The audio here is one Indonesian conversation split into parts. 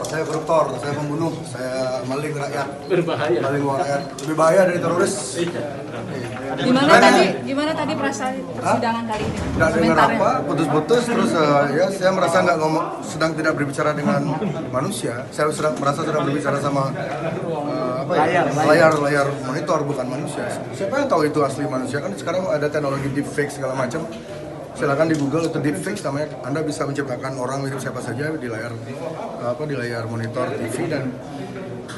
saya koruptor, saya pembunuh, saya maling rakyat. Berbahaya. Maling uang rakyat. Lebih bahaya dari teroris. Gimana tadi persidangan kali ini? Nggak dengar apa, putus-putus, terus ya saya merasa nggak sedang tidak berbicara dengan manusia. Saya merasa sedang berbicara sama layar monitor, bukan manusia. Siapa yang tahu itu asli manusia? Kan sekarang ada teknologi deepfake segala macam. Silakan di Google itu deepfake namanya. Anda bisa menciptakan orang mirip siapa saja di layar monitor TV, dan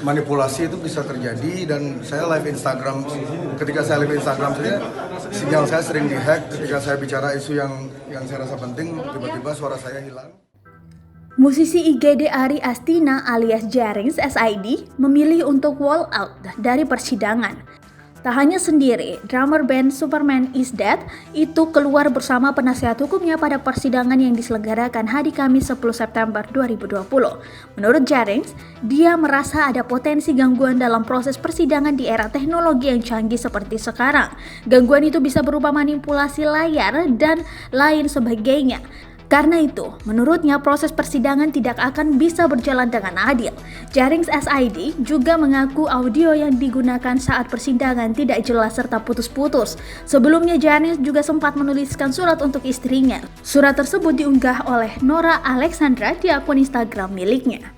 manipulasi itu bisa terjadi. Dan saya live Instagram, ketika saya live Instagram saja sinyal saya sering dihack. Ketika saya bicara isu yang saya rasa penting, tiba-tiba suara saya hilang. Musisi IGD Ari Astina alias Jarings SID memilih untuk wall out dari persidangan. Tak hanya sendiri, drummer band Superman Is Dead itu keluar bersama penasihat hukumnya pada persidangan yang diselenggarakan hari Kamis 10 September 2020. Menurut Jarings, dia merasa ada potensi gangguan dalam proses persidangan di era teknologi yang canggih seperti sekarang. Gangguan itu bisa berupa manipulasi layar dan lain sebagainya. Karena itu, menurutnya proses persidangan tidak akan bisa berjalan dengan adil. Jarings SID juga mengaku audio yang digunakan saat persidangan tidak jelas serta putus-putus. Sebelumnya Jarings juga sempat menuliskan surat untuk istrinya. Surat tersebut diunggah oleh Nora Alexandra di akun Instagram miliknya.